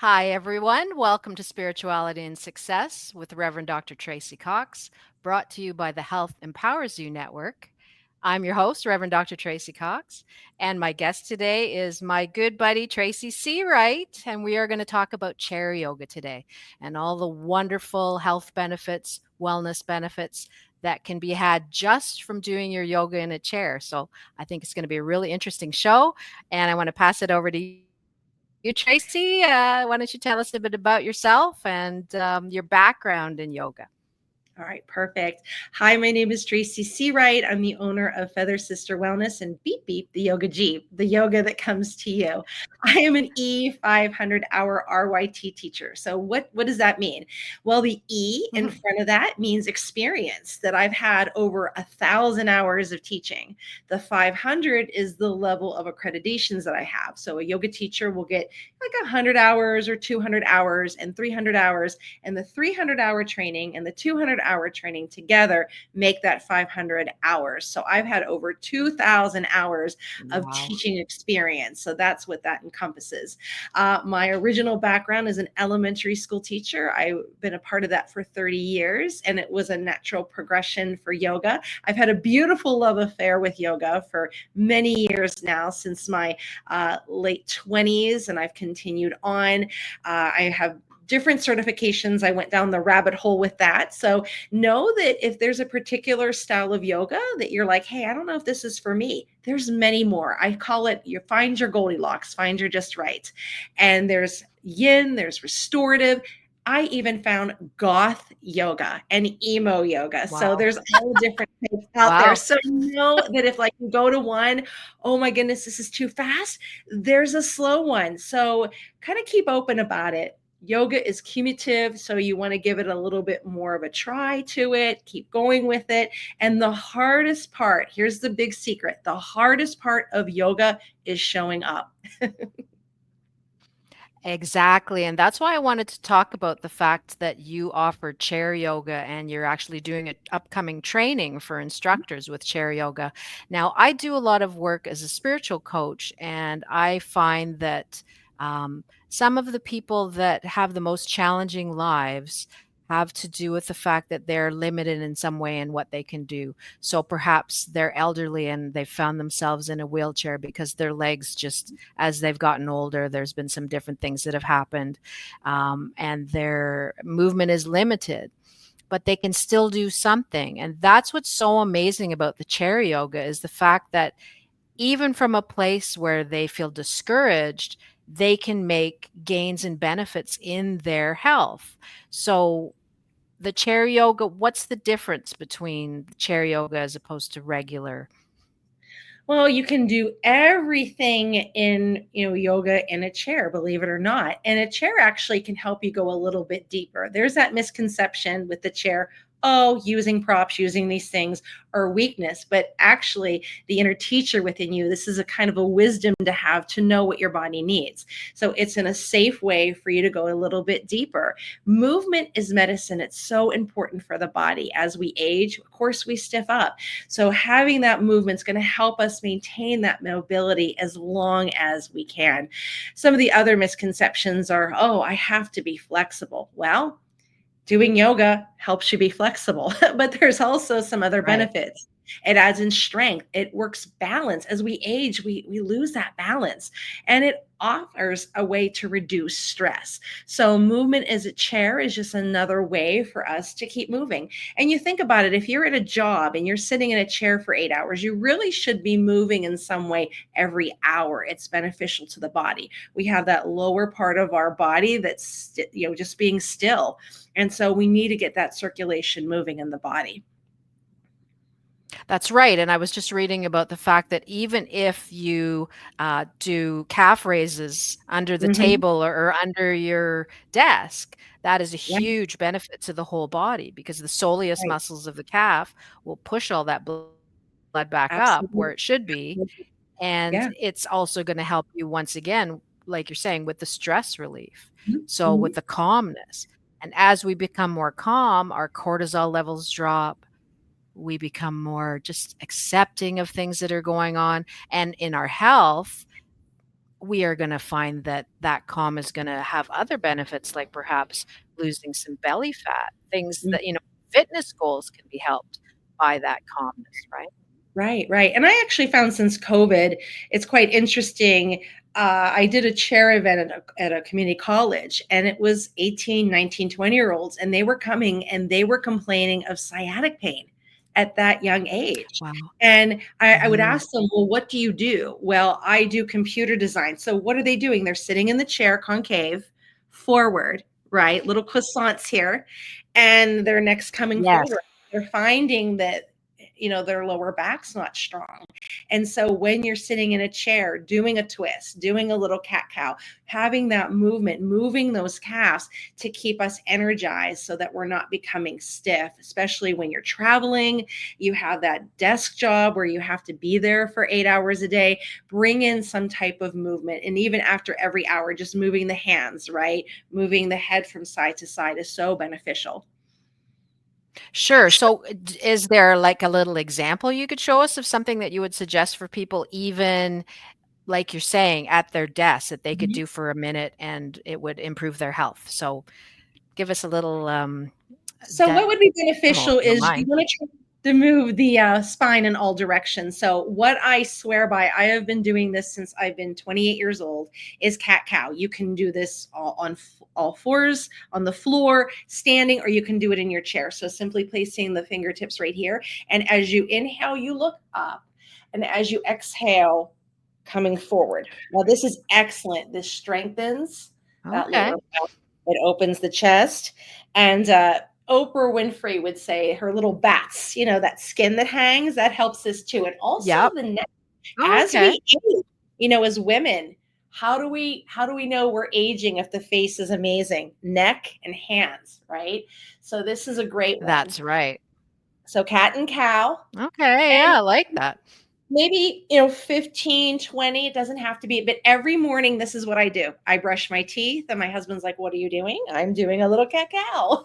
Hi, everyone. Welcome to Spirituality and Success with Reverend Dr. Tracy Cox, brought to you by the Health Empowers You Network. I'm your host, Reverend Dr. Tracy Cox, and my guest today is my good buddy, Tracy Searight, and we are going to talk about chair yoga today and all the wonderful health benefits, wellness benefits that can be had just from doing your yoga in a chair. So I think it's going to be a really interesting show, and I want to pass it over to you, Tracy. Why don't you tell us a bit about yourself and your background in yoga? All right, perfect. Hi, my name is Tracy Searight. I'm the owner of Feather Sister Wellness and Beep Beep, the yoga Jeep, the yoga that comes to you. I am an E 500-hour RYT teacher. So what does that mean? Well, the E in Mhm. front of that means experience, that I've had over 1,000 hours of teaching. The 500 is the level of accreditations that I have. So a yoga teacher will get like 100 hours or 200 hours and 300 hours, and the 300-hour training and the 200-hour training together make that 500 hours. So I've had over 2,000 hours of Wow. teaching experience. So that's what that encompasses. My original background is an elementary school teacher. I've been a part of that for 30 years, and it was a natural progression for yoga. I've had a beautiful love affair with yoga for many years now, since my late 20s, and I've continued on. I have different certifications. I went down the rabbit hole with that. So know that if there's a particular style of yoga that you're like, hey, I don't know if this is for me, there's many more. I call it, you find your Goldilocks, find your just right. And there's yin, there's restorative. I even found goth yoga and emo yoga. So Wow. there's all different types out there. Wow. So know that if like you go to one, oh my goodness, this is too fast, there's a slow one. So kind of keep open about it. Yoga is cumulative, so you want to give it a little bit more of a try to it, keep going with it. And the hardest part, here's the big secret, the hardest part of yoga is showing up. Exactly. And that's why I wanted to talk about the fact that you offer chair yoga and you're actually doing an upcoming training for instructors with chair yoga. Now, I do a lot of work as a spiritual coach, and I find that some of the people that have the most challenging lives have to do with the fact that they're limited in some way in what they can do. So perhaps they're elderly and they've found themselves in a wheelchair because their legs just, as they've gotten older, there's been some different things that have happened, and their movement is limited, but they can still do something. And that's what's so amazing about the chair yoga, is the fact that even from a place where they feel discouraged, they can make gains and benefits in their health. So the chair yoga, what's the difference between chair yoga as opposed to regular? Well, you can do everything in, yoga in a chair, believe it or not. And a chair actually can help you go a little bit deeper. There's that misconception with the chair, oh, using props, using these things are weakness, but actually the inner teacher within you, this is a kind of a wisdom to have, to know what your body needs. So it's in a safe way for you to go a little bit deeper. Movement is medicine. It's so important for the body. As we age, of course, we stiff up. So having that movement is going to help us maintain that mobility as long as we can. Some of the other misconceptions are, oh, I have to be flexible. Well, doing yoga helps you be flexible, but there's also some other Right. benefits. It adds in strength. It works balance. As we age, we lose that balance, and it offers a way to reduce stress. So movement as a chair is just another way for us to keep moving. And you think about it, if you're at a job and you're sitting in a chair for 8 hours, you really should be moving in some way every hour. It's beneficial to the body. We have that lower part of our body that's, just being still, and so we need to get that circulation moving in the body. That's right. And I was just reading about the fact that even if you do calf raises under the Mhm. table or under your desk, that is a Yeah, huge benefit to the whole body, because the soleus right. muscles of the calf will push all that blood back up Absolutely. where it should be. And Yeah. it's also going to help you once again, like you're saying, with the stress relief. Mhm, So with mhm. the calmness. And as we become more calm, our cortisol levels drop, we become more just accepting of things that are going on. And in our health, we are going to find that that calm is going to have other benefits, like perhaps losing some belly fat, things that, fitness goals can be helped by that calmness, right? Right, right. And I actually found since COVID, it's quite interesting. I did a chair event at a community college, and it was 18, 19, 20-year olds, and they were coming and they were complaining of sciatic pain at that young age. Wow. And I would Mhm. ask them, well, what do you do? Well, I do computer design. So what are they doing? They're sitting in the chair, concave, forward, right? Little croissants here, and their neck's coming Yes. forward. They're finding that their lower back's not strong. And so when you're sitting in a chair doing a twist, doing a little cat cow, having that movement, moving those calves to keep us energized so that we're not becoming stiff, especially when you're traveling, you have that desk job where you have to be there for 8 hours a day. Bring in some type of movement, and even after every hour, just moving the hands, right? Moving the head from side to side is so beneficial. Sure. So, is there like a little example you could show us of something that you would suggest for people, even like you're saying, at their desk that they could Mhm. do for a minute and it would improve their health? So, give us a little So what demo would be if beneficial you don't is you mind. want to try to move the spine in all directions. So what I swear by, I have been doing this since I've been 28 years old, is cat cow. You can do this on all fours, on the floor, standing, or you can do it in your chair. So simply placing the fingertips right here. And as you inhale, you look up. And as you exhale, coming forward. Now this is excellent. This strengthens that Okay. lower back. It opens the chest. And Oprah Winfrey would say her little bats, that skin that hangs, that helps us too. And also Yep. the neck, Oh, as okay. we age, as women, how do we know we're aging if the face is amazing? Neck and hands, right? So this is a great one. That's right. So cat and cow. Okay. And Yeah, I like that. maybe 15, 20. It doesn't have to be, but every morning this is what I do. I brush my teeth, and my husband's like, what are you doing? I'm doing a little cacao.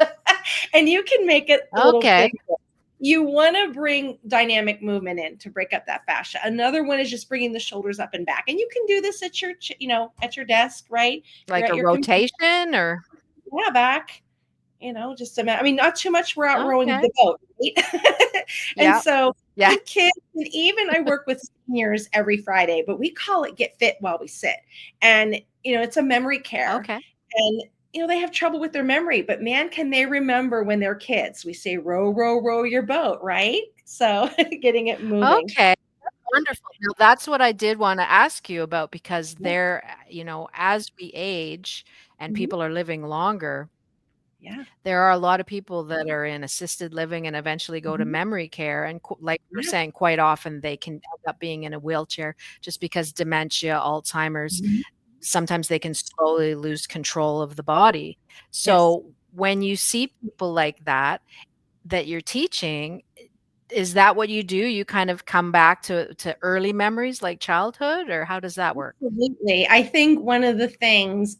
And you can make it a little Okay. physical. You want to bring dynamic movement in to break up that fascia. Another one is just bringing the shoulders up and back, and you can do this at at your desk, right? You're Like at a your computer. rotation or Yeah, back. Just a I mean, not too much. We're out rowing okay. the boat, right? And Yep. so Yeah. with kids, and even I work with seniors every Friday, but we call it Get Fit While We Sit. And it's a memory care. Okay. And they have trouble with their memory, but man, can they remember when they're kids? We say row, row, row your boat, right? So getting it moving. Okay. Wonderful. Now that's what I did wanna ask you about because Yeah. as we age and Mhm. people are living longer, Yeah. there are a lot of people that are in assisted living and eventually go to Mhm. memory care, and like you were Yeah. saying, quite often they can end up being in a wheelchair just because dementia, Alzheimer's, Mhm. sometimes they can slowly lose control of the body. Yes. So, when you see people like that you're teaching, is that what you do? You kind of come back to early memories like childhood, or how does that work? Absolutely. I think one of the things,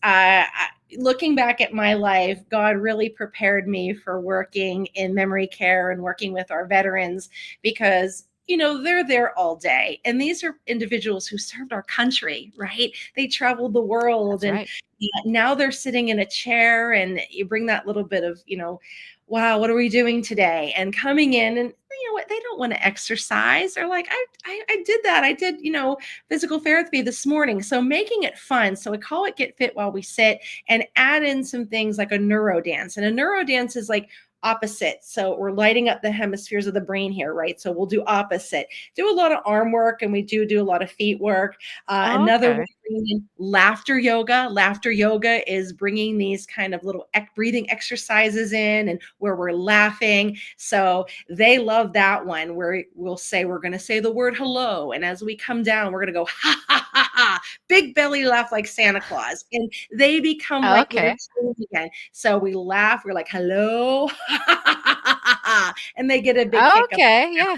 looking back at my life, God really prepared me for working in memory care and working with our veterans because, they're there all day. And these are individuals who served our country, right? They traveled the world, That's and right. now they're sitting in a chair, and you bring that little bit of, wow, what are we doing today? And coming in, and you know what? They don't want to exercise. They're like, I did that. I did, physical therapy this morning. So making it fun. So I call it Get Fit While We Sit, and add in some things like a neuro dance. And a neuro dance is like opposite. So we're lighting up the hemispheres of the brain here, right? So we'll do opposite. Do a lot of arm work, and we do a lot of feet work. Another one, Okay. bringing in laughter yoga. Laughter yoga is bringing these kind of little breathing exercises in, and where we're laughing. So they love that one, where we'll say, we're going to say the word hello. And as we come down, we're going to go, ha, ha, ha, ha, big belly laugh like Santa Claus. And they become like little Okay. children again. So we laugh, we're like, hello, ha, ha, ha, ha, ha, ha, and they get a big kick up. Okay, yeah,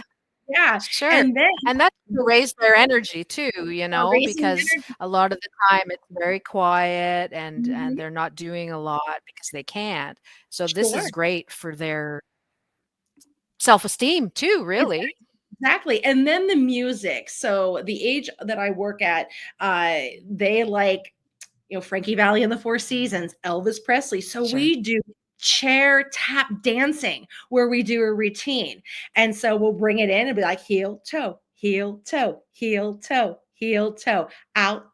Yeah. sure. And then And that's to raise their energy too, raising because energy. a lot of the time it's very quiet and Mhm. they're not doing a lot because they can't. So this Sure. is great for their self-esteem too, really. Exactly. And then the music. So the age that I work at, they like, Frankie Valli and the Four Seasons, Elvis Presley. So Sure. we do chair tap dancing where we do a routine. And so we'll bring it in and be like heel, toe, heel, toe, heel, toe, heel, toe, out,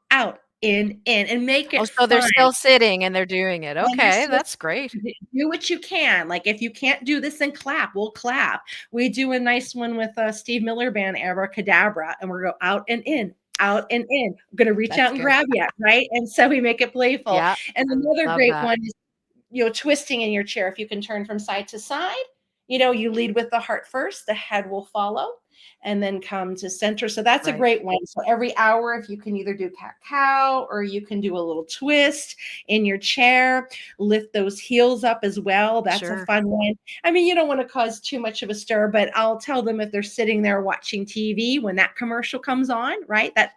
in, and make Oh, it so they're fun. still sitting and they're doing it. And they're Okay, still that's great. do what you can. Like if you can't do this, then clap. We'll clap. We do a nice one with Steve Miller Band, Abracadabra, and we're go out and in, out and in. I'm gonna reach That's out and good. grab you, right? And so we make it playful. Yeah, And I another love great that. one is twisting in your chair. If you can turn from side to side, you lead with the heart first, the head will follow, and then come to center. So that's a Right. great one. So every hour, if you can either do cat cow or you can do a little twist in your chair, lift those heels up as well. That's a Sure. fun one. I mean, you don't want to cause too much of a stir, but I'll tell them if they're sitting there watching TV when that commercial comes on, right? That,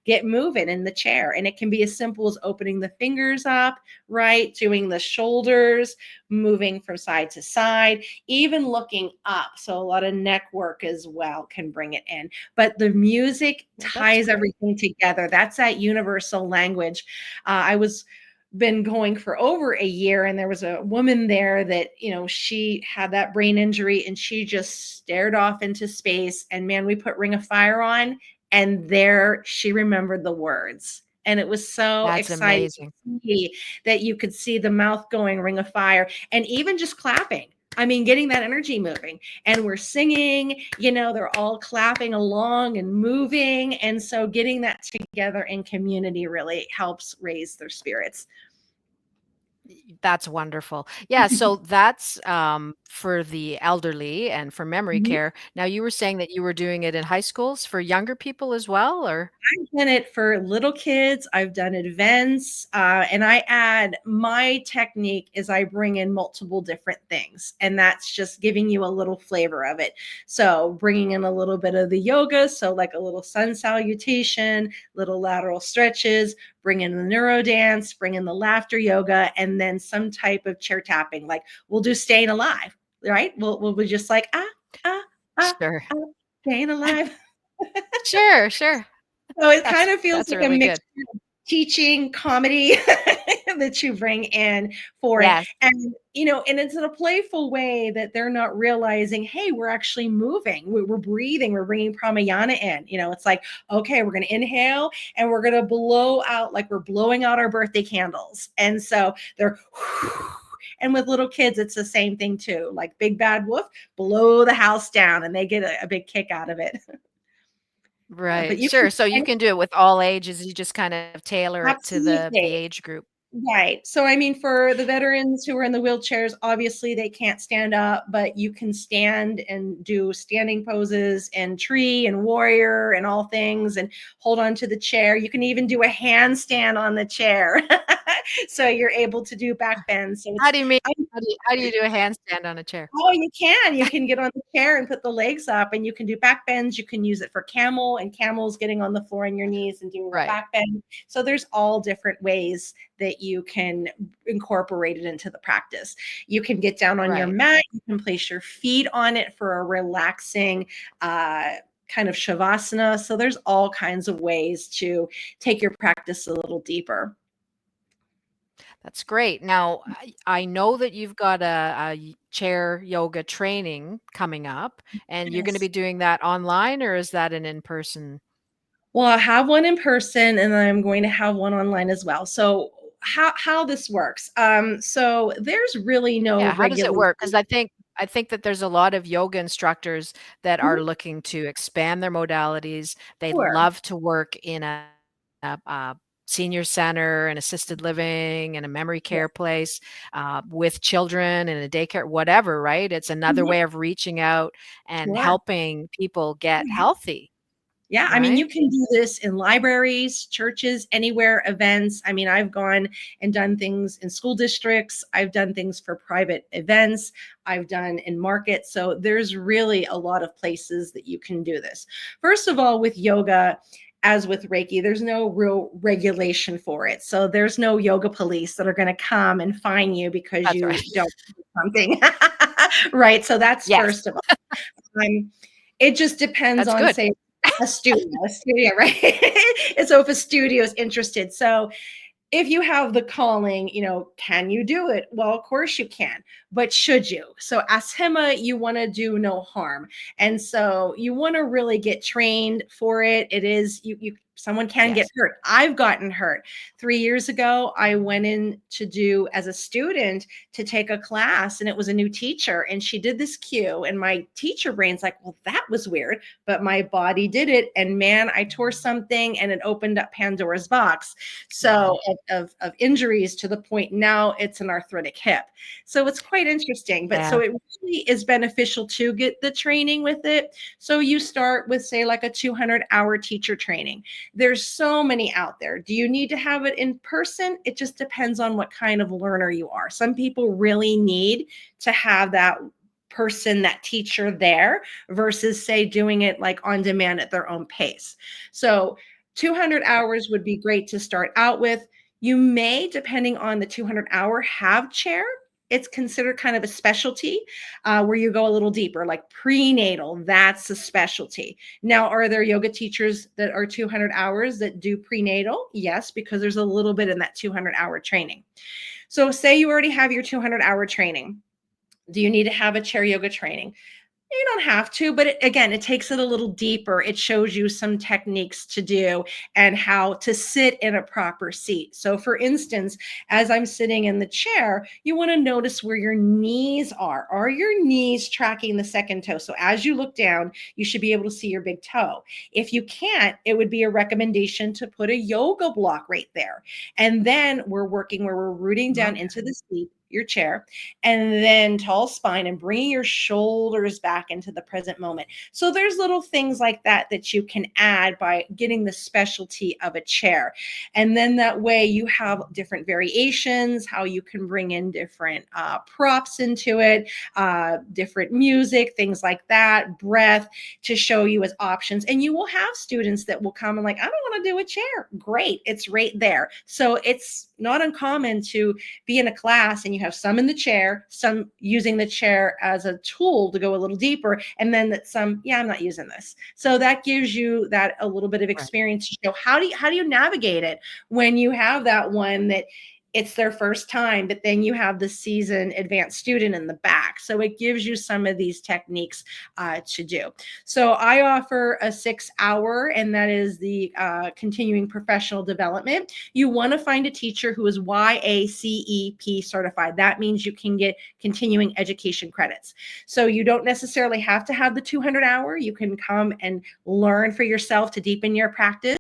get moving in the chair. And it can be as simple as opening the fingers up, right? Doing the shoulders, moving from side to side, even looking up. So a lot of neck work as well can bring it in. But the music Well, that's ties great. everything together. That's that universal language. I was been going for over a year, and there was a woman there that she had that brain injury and she just stared off into space, and man, we put Ring of Fire on, and there she remembered the words, and it was so That's exciting amazing. to see that you could see the mouth going Ring of Fire, and even just clapping. I mean, getting that energy moving, and we're singing, they're all clapping along and moving. And so getting that together in community really helps raise their spirits. That's wonderful. Yeah, so that's, for the elderly and for memory Mhm. care. Now you were saying that you were doing it in high schools for younger people as well, or? I've done it for little kids. I've done events, and I add my technique is I bring in multiple different things, and that's just giving you a little flavor of it. So bringing in a little bit of the yoga, so like a little sun salutation, little lateral stretches, bring in the neuro dance, bring in the laughter yoga, and then some type of chair tapping. Like we'll do staying alive, right? We'll be just like ah ah Sure. ah, staying alive. Sure, sure. So it That's kind of feels that's like a really good. mixture of teaching, comedy that you bring in for it. Yes. And it's in a playful way that they're not realizing, hey, we're actually moving, we're breathing, we're bringing pranayama in. It's like, okay, we're going to inhale and we're going to blow out like we're blowing out our birthday candles. And so they're, and with little kids, it's the same thing too. Like Big Bad Wolf, blow the house down, and they get a big kick out of it. Yeah, but Right, you sure, can so you can do it with all ages, you just kind of tailor it to the absolutely. age group. Right. So, I mean, for the veterans who are in the wheelchairs, obviously they can't stand up, but you can stand and do standing poses and tree and warrior and all things and hold on to the chair. You can even do a handstand on the chair. So you're able to do back bends. So How it's, do you mean how do you do a handstand on a chair? oh, you can. You can get on the chair and put the legs up, and you can do back bends. You can use it for camel, and camel's getting on the floor on your knees and doing a Right, back bend. So there's all different ways that you can incorporate it into the practice. You can get down on your right. mat. You can place your feet on it for a relaxing kind of shavasana. So there's all kinds of ways to take your practice a little deeper. That's great. Now, I know that you've got a chair yoga training coming up, and you're gonna Yes. be doing that online, or is that an in-person? Well, I have one in person, and I'm going to have one online as well. So how this works? So there's really no Yeah, how does it regulation. work? Because I think that there's a lot of yoga instructors that are looking to expand their modalities. They Sure. love to work in a senior center, an assisted living, and a memory Yeah. care place, with children in a daycare, whatever, right? It's another Mhm. way of reaching out and Sure. helping people Oh, get yeah. healthy, Yeah, I mean, right? you can do this in libraries, churches, anywhere, events. I mean, I've gone and done things in school districts. I've done things for private events. I've done in markets. So there's really a lot of places that you can do this. First of all, with yoga, as with Reiki, there's no real regulation for it. So there's no yoga police that are going to come and fine you because That's right. you don't do something. Right. So that's Yes. first of all. Um, It just depends That's on, good. say, a studio, right? And so if a studio is interested. So if you have the calling, can you do it? Well, of course you can, but should you? So as HIMA, you want to do no harm. And so you want to really get trained for it. It is, someone can get Yes. hurt. I've gotten hurt. 3 years ago, I went in to do as a student to take a class, and it was a new teacher, and she did this cue, and my teacher brain's like, well, that was weird, but my body did it. And man, I tore something, and it opened up Pandora's box. So Wow. of injuries to the point now it's an arthritic hip. So it's quite interesting. But so Yeah. it really is beneficial to get the training with it. So you start with, say, like a 200-hour teacher training. There's so many out there. Do you need to have it in person? It just depends on what kind of learner you are. Some people really need to have that person, that teacher there, versus, say, doing it like on demand at their own pace. So 200 hours would be great to start out with. You may, depending on the 200-hour, have chair. It's considered kind of a specialty, where you go a little deeper, like prenatal. That's a specialty. Now, are there yoga teachers that are 200 hours that do prenatal? Yes, because there's a little bit in that 200-hour training. So say you already have your 200-hour training. Do you need to have a chair yoga training? You don't have to, but again, it takes it a little deeper. It shows you some techniques to do and how to sit in a proper seat. So for instance, as I'm sitting in the chair, you want to notice where your knees are. Are your knees tracking the second toe? So as you look down, you should be able to see your big toe. If you can't, it would be a recommendation to put a yoga block right there. And then we're working where we're rooting down Okay. into the seat, your chair, and then tall spine and bringing your shoulders back into the present moment. So there's little things like that that you can add by getting the specialty of a chair. And then that way you have different variations, how you can bring in different props into it, different music, things like that, breath, to show you as options. And you will have students that will come and like, I don't want to do a chair. Great. It's right there. So it's not uncommon to be in a class and you have some in the chair, some using the chair as a tool to go a little deeper, and then that some, yeah, I'm not using this. So that gives you that a little bit of Right. experience to show how do you navigate it when you have that one that it's their first time, but then you have the seasoned advanced student in the back. So it gives you some of these techniques to do. So I offer a 6 hour, and that is the continuing professional development. You want to find a teacher who is YACEP certified. That means you can get continuing education credits. So you don't necessarily have to have the 200-hour. You can come and learn for yourself to deepen your practice.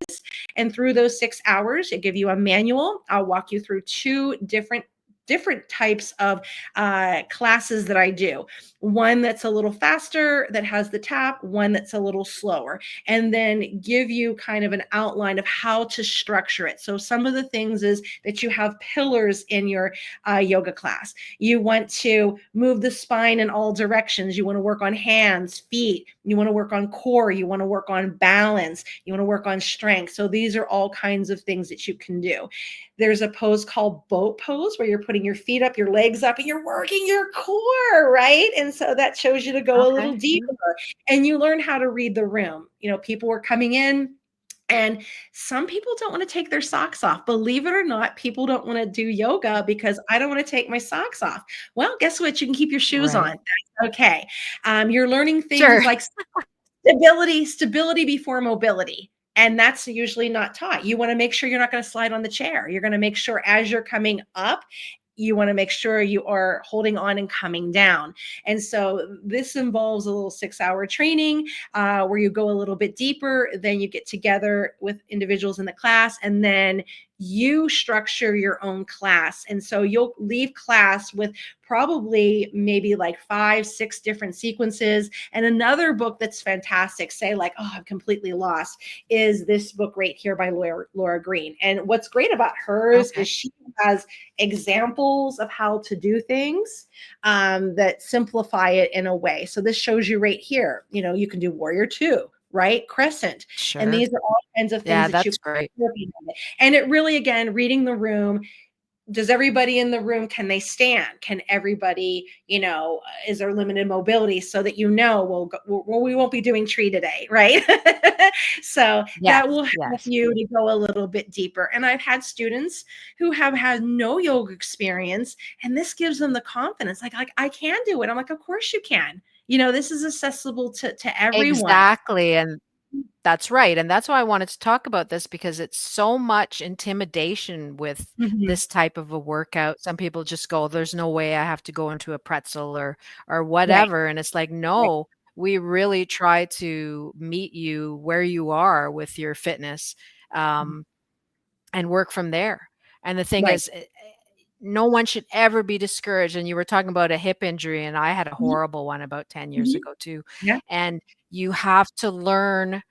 And through those 6 hours, it give you a manual. I'll walk you through two different types of classes that I do. One that's a little faster, that has the tap, one that's a little slower, and then give you kind of an outline of how to structure it. So some of the things is that you have pillars in your yoga class. You want to move the spine in all directions. You want to work on hands, feet. You want to work on core. You want to work on balance. You want to work on strength. So these are all kinds of things that you can do. There's a pose called boat pose where you're putting your feet up, your legs up, and you're working your core, right? And so that shows you to go a little Okay. Yeah. deeper, and you learn how to read the room. People were coming in, and some people don't want to take their socks off. Believe it or not, people don't want to do yoga because I don't want to take my socks off. Well, guess what? You can keep your shoes on. Right. That's okay. You're learning Sure. things like stability before mobility. And that's usually not taught. You want to make sure you're not going to slide on the chair. You're going to make sure as you're coming up, you want to make sure you are holding on and coming down. And so this involves a little 6 hour training where you go a little bit deeper. Then you get together with individuals in the class, and then you structure your own class. And so you'll leave class with probably maybe like 5, 6 different sequences. And another book that's fantastic, say like, oh, I'm completely lost, is this book right here by Laura Green. And what's great about hers Okay. is she has examples of how to do things that simplify it in a way. So this shows you right here, you can do warrior two, right? Crescent. And Sure. these are all kinds of things Yeah, that you that's great. can. And it really, again, reading the room, does everybody in the room, can they stand? Can everybody, is there limited mobility, so that, we won't be doing tree today, right? So Yes, that will help yes. you to go a little bit deeper. And I've had students who have had no yoga experience, and this gives them the confidence, like I can do it. I'm like, of course you can. This is accessible to everyone. Exactly, and that's right, and that's why I wanted to talk about this because it's so much intimidation with Mhm. this type of a workout. Some people just go, "There's no way I have to go into a pretzel or Right, whatever," and it's like, right. "No, we really try to meet you where you are with your fitness, um, and work from there." And the thing Right. is, no one should ever be discouraged, and you were talking about a hip injury, and I had a Mhm, horrible one about 10 years mhm. ago too, Yeah. and you have to learn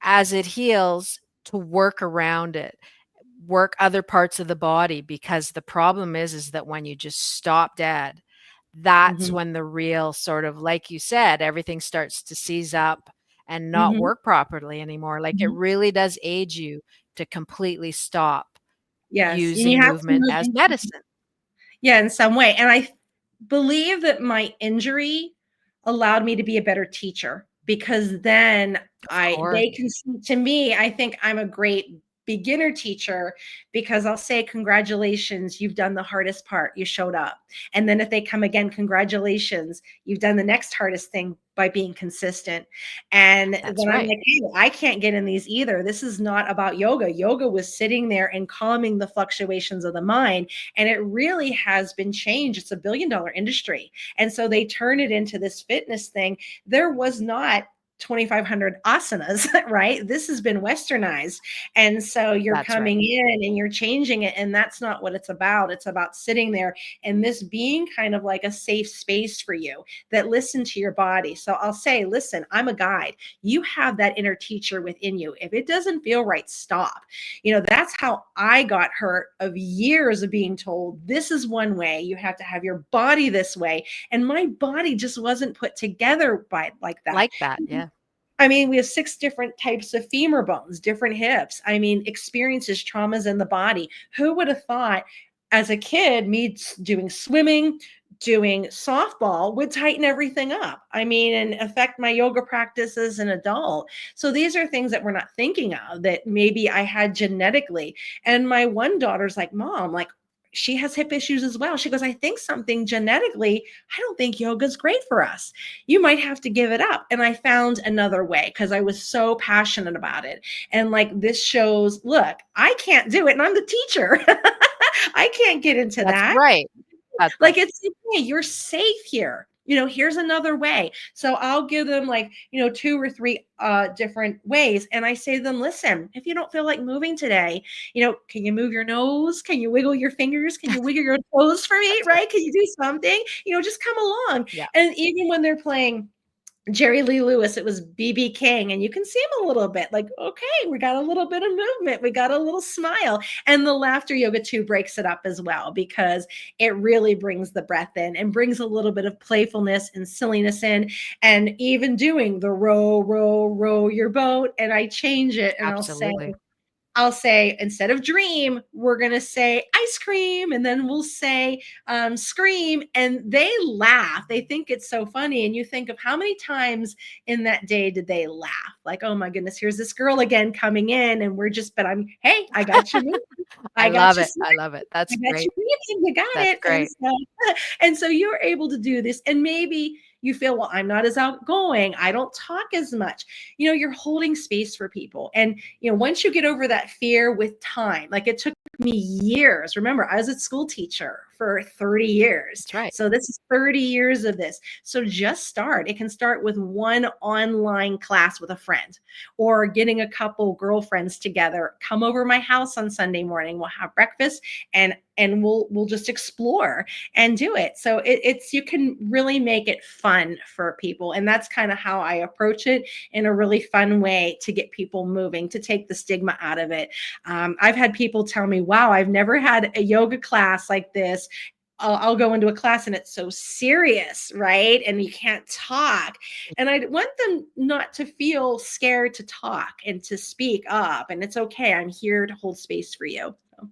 as it heals to work around it, work other parts of the body because the problem is that when you just stop dead, that's Mhm, when the real sort of, like you said, everything starts to seize up and not mhm, work properly anymore. Like it mhm. really does aid you to completely stop Yes, and you using have to movement move as in. medicine. Yeah, in some way, and I believe that my injury allowed me to be a better teacher, because then Of course, they can see, to me, I think I'm a great beginner teacher, because I'll say, "Congratulations, you've done the hardest part, you showed up." And then if they come again, "Congratulations, you've done the next hardest thing by being consistent." And that's then I'm right. like, "Hey, I can't get in these either. This is not about yoga." Yoga was sitting there and calming the fluctuations of the mind, and it really has been changed. It's a billion-dollar industry. And so they turn it into this fitness thing. There was not 2,500 asanas, right? This has been westernized. And so you're That's right. coming in and you're changing it. And that's not what it's about. It's about sitting there and this being kind of like a safe space for you that listen to your body. So I'll say, listen, I'm a guide. You have that inner teacher within you. If it doesn't feel right, stop. That's how I got hurt, of years of being told this is one way, you have to have your body this way. And my body just wasn't put together by like that. Like that. Yeah. I mean, we have 6 different types of femur bones, different hips. I mean, experiences, traumas in the body. Who would have thought as a kid, me doing swimming, doing softball would tighten everything up? I mean, and affect my yoga practice as an adult. So these are things that we're not thinking of that maybe I had genetically. And my one daughter's like, "Mom, like, she has hip issues as well." She goes, "I think something genetically, I don't think yoga's great for us. You might have to give it up." And I found another way because I was so passionate about it. And like, this shows, look, I can't do it. And I'm the teacher. I can't get into That's that. right. That's Like, right. it's okay. You're safe here. Here's another way. So I'll give them like, 2 or 3 different ways. And I say to them, listen, if you don't feel like moving today, can you move your nose? Can you wiggle your fingers? Can you wiggle your toes for me? That's right. Right? Can you do something? Just come along. Yeah. And even when they're playing Jerry Lee Lewis, it was BB King, and you can see him a little bit like, okay, we got a little bit of movement, we got a little smile. And the laughter yoga too breaks it up as well, because it really brings the breath in and brings a little bit of playfulness and silliness in. And even doing the row, row, row your boat, and I change it and Absolutely. I'll say, instead of dream, we're going to say ice cream. And then we'll say scream. And they laugh. They think it's so funny. And you think of how many times in that day did they laugh? Like, oh my goodness, here's this girl again coming in. And hey, I got you moving. I I got love you it. I smiling. love it. That's I got you great. breathing. You got That's it. And great. so, and so you're able to do this. And maybe you feel, well, I'm not as outgoing. I don't talk as much. You're holding space for people. And once you get over that fear with time, like it took me years. Remember, I was a school teacher for 30 years. That's right. So this is 30 years of this. So just start. It can start with one online class with a friend, or getting a couple girlfriends together. Come over my house on Sunday morning. We'll have breakfast, and we'll just explore and do it. So it's you can really make it fun for people. And that's kind of how I approach it, in a really fun way, to get people moving, to take the stigma out of it. I've had people tell me, wow, I've never had a yoga class like this. I'll go into a class and it's so serious, right? And you can't talk. And I want them not to feel scared to talk and to speak up. And it's okay. I'm here to hold space for you. So.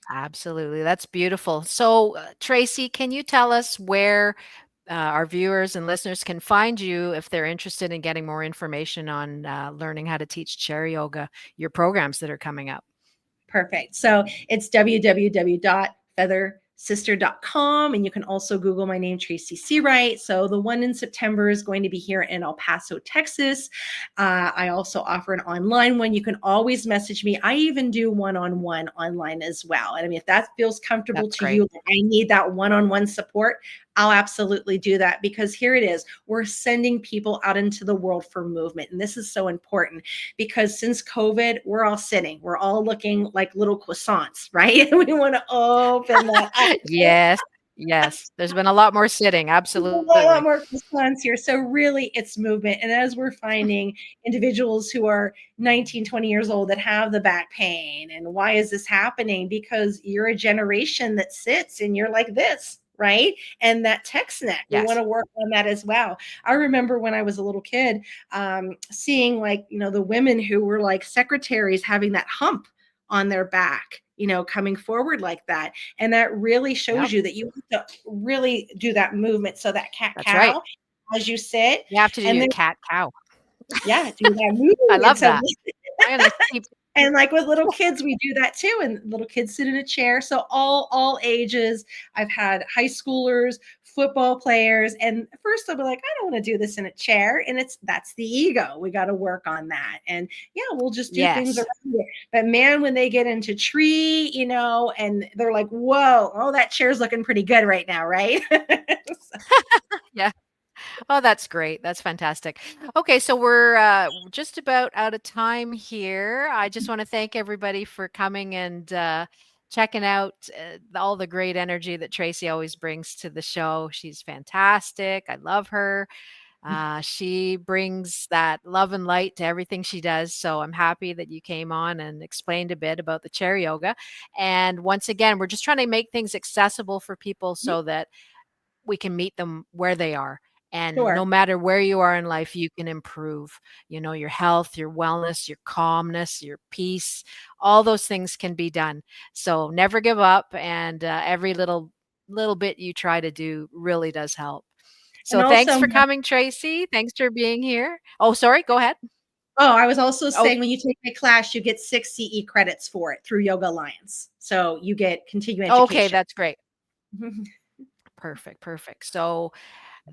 Absolutely. That's beautiful. So, Tracy, can you tell us where our viewers and listeners can find you if they're interested in getting more information on learning how to teach chair yoga, your programs that are coming up? Perfect. So it's www.feathersister.com. And you can also Google my name, Tracy Searight. So the one in September is going to be here in El Paso, Texas. I also offer an online one. You can always message me. I even do one-on-one online as well. And I mean, if that feels comfortable That's to great. you, like I need that one-on-one support, I'll absolutely do that, because here it is. We're sending people out into the world for movement. And this is so important, because since COVID, we're all sitting, we're all looking like little croissants, right? We want to open that up. Yes. Yes. There's been a lot more sitting. A lot Absolutely. more response here. So really it's movement. And as we're finding individuals who are 19, 20 years old that have the back pain, and why is this happening? Because you're a generation that sits and you're like this, right? And that text neck, we want Yes. to work on that as well. I remember when I was a little kid, seeing, like, the women who were like secretaries having that hump on their back, coming forward like that. And that really shows Yep. you that you have to really do that movement. So that cat That's right. cow, as you sit, You have to do and your then, cat cow. yeah, do that movement. I And love so that. I'm gonna keep. and like with little kids, we do that too. And little kids sit in a chair. So all ages. I've had high schoolers, football players. And at first they'll be like, I don't want to do this in a chair. And that's the ego. We got to work on that. And yeah, we'll just do things Yes. around it. But man, when they get into tree, and they're like, whoa, oh, that chair's looking pretty good right now, right? Yeah. Oh, that's great. That's fantastic. Okay, so we're just about out of time here. I just want to thank everybody for coming and checking out all the great energy that Tracy always brings to the show. She's fantastic. I love her. She brings that love and light to everything she does. So I'm happy that you came on and explained a bit about the chair yoga. And once again, we're just trying to make things accessible for people so that we can meet them where they are. And no Sure. matter where you are in life, you can improve, your health, your wellness, your calmness, your peace. All those things can be done. So never give up. And every little bit you try to do really does help. And So thanks also, for coming, Tracy. Thanks for being here. Oh, sorry. Go ahead. oh, I was also Oh, saying, when you take my class, you get 6 CE credits for it through Yoga Alliance. So you get continuing okay. education. That's great. Perfect. Perfect. So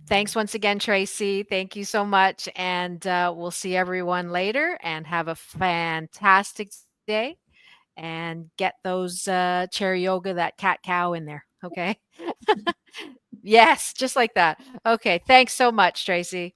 thanks once again, Tracy. Thank you so much. And we'll see everyone later and have a fantastic day and get those chair yoga, that cat cow in there. Okay. Yes, just like that. Okay. Thanks so much, Tracy.